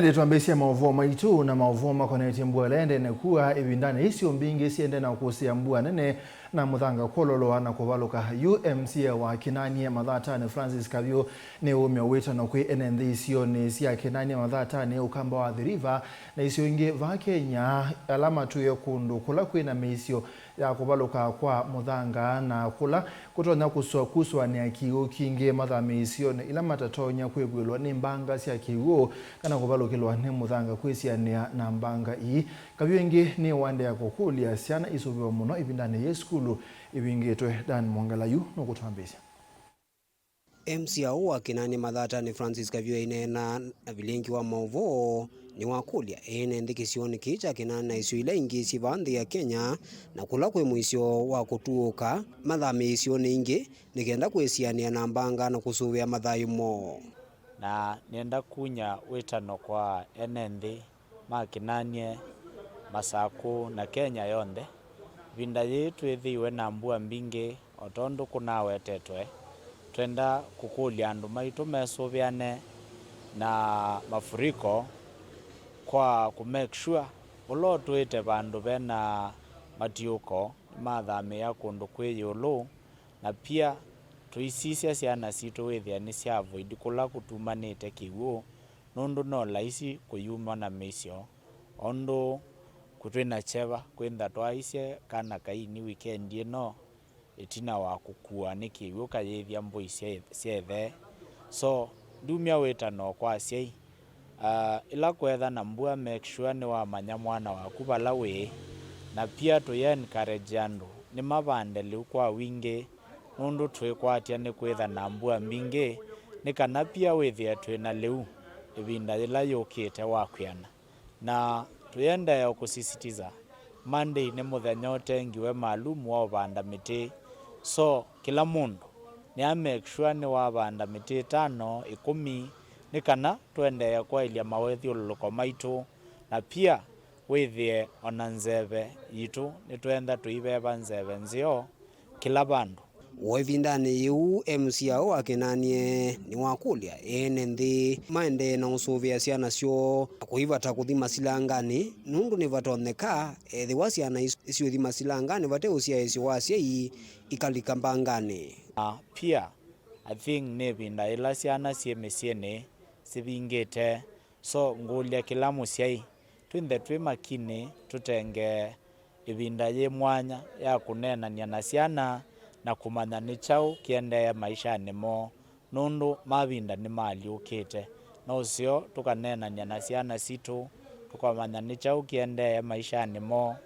Tuambesia maovuo maitu na maovuo makoneti mbua lende nekuwa Ivinda na isio mbingi siendee na kukusiia mbua nene na muthanga kwololoa na kuvaluka. UMC wa Kinanie Mathatani Francis Kavyu niwaumya witano enenthi isioni sia Kinanie Mathatani ukamba wa Athiriver na isio ingi va Kenya matwie kundu kula kwina miisyo ya kuvaluka kwa muthanga na kula kutonya kusuania kiwu kingi mathamiie isioni ila matatonya kwigwilwa ni mbanga sia kiwu kana kuvalukilwa ni muthanga kwisiania na mbanga ii. Kavyu ingi ni wande ya kukulia siana isuviwa muno Ivinda ya skulu ibingitwe Dan Mwangalayu nukutwambisya. Muisyo wa Kinanie Mathatani Francis Kavyu inena na vilingi wa maovuo ni wakulia enenthi kisioni kicha Kinanie na isio ila ingi sivanthi ya Kenya na kula kwe muisyo wa kutuuka mathamiie isioni ingi nikenda kwisiania na mbanga na kusuvia mathayumo. Na nienda kunya witano kwa enenthi ma Kinanie masaku na Kenya yonthe vinda yitu ithiwe na mbua mbingi otondu kunawetetwe twenda kukulia andu maitu mesuviane na mafuriko kwa kumake sure ulo twite vandu vena matiuko mathamia kundu kwi yulu na pia tuisisya siana situ withia ni sia avoid kula kutumanite kiwu nundu no laisi kuyuma na miisyo ondu kutwina cheva kwenda twaisye kana kaini weekend ino itina wa kukua ni kiwu kayithia mbui siendee so ndumia witano kwa siai ila kwetha na mbua make sure ni wamanya mwana waku vala wi na pia tuye encourage andu ni mavande liu kwa wingi nundu twikwatia ni kwitha na mbua mbingi ni kana pia withia twina liu ivinda ila yukite wa kwiana na tuyendea kusisitiza Monday ni muthenya utengiwe maalumu wa uvanda miti so kila mundu ni make sure ni wavanda miti 5 10 ni kana twendea kwailia mawethiuluko maitu na pia withie ona nzeve yitu ni twenda tuiveva nzeve nzio kila vandu. Wivindani yu Muisyo wa Kinanie ni wakulia enenthi maende na usuvia siana syo kuivata kuthima silangani nundu ni vatoneka ethiwa siana isio thima silangani vate usia isio wasiai ikalika mbangani. Pia I think ni vinda ila siana siemesiene sivingite so ngulia kila musiai twinthe twi makini tutenge ivinda ye mwanya ya kunenania na siana na kumanya ni chau kiendea maisha nimo nundu mavinda ni maliukite no usio tukanenania na siana situ tukamanya ni chau kiendea maisha nimo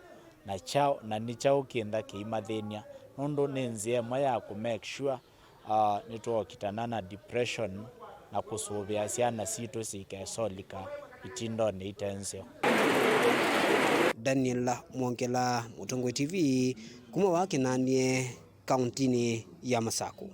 na chau na ni chau kienda kiimathinia nundu ni nzia mwa ya ku make sure nituokitana na depression na kusuvia siana situ sikesolika itindo ni itensyo. Daniel Mwangela, Mutongwe TV, kuma wa Kinanie, kauntini ya Masaku.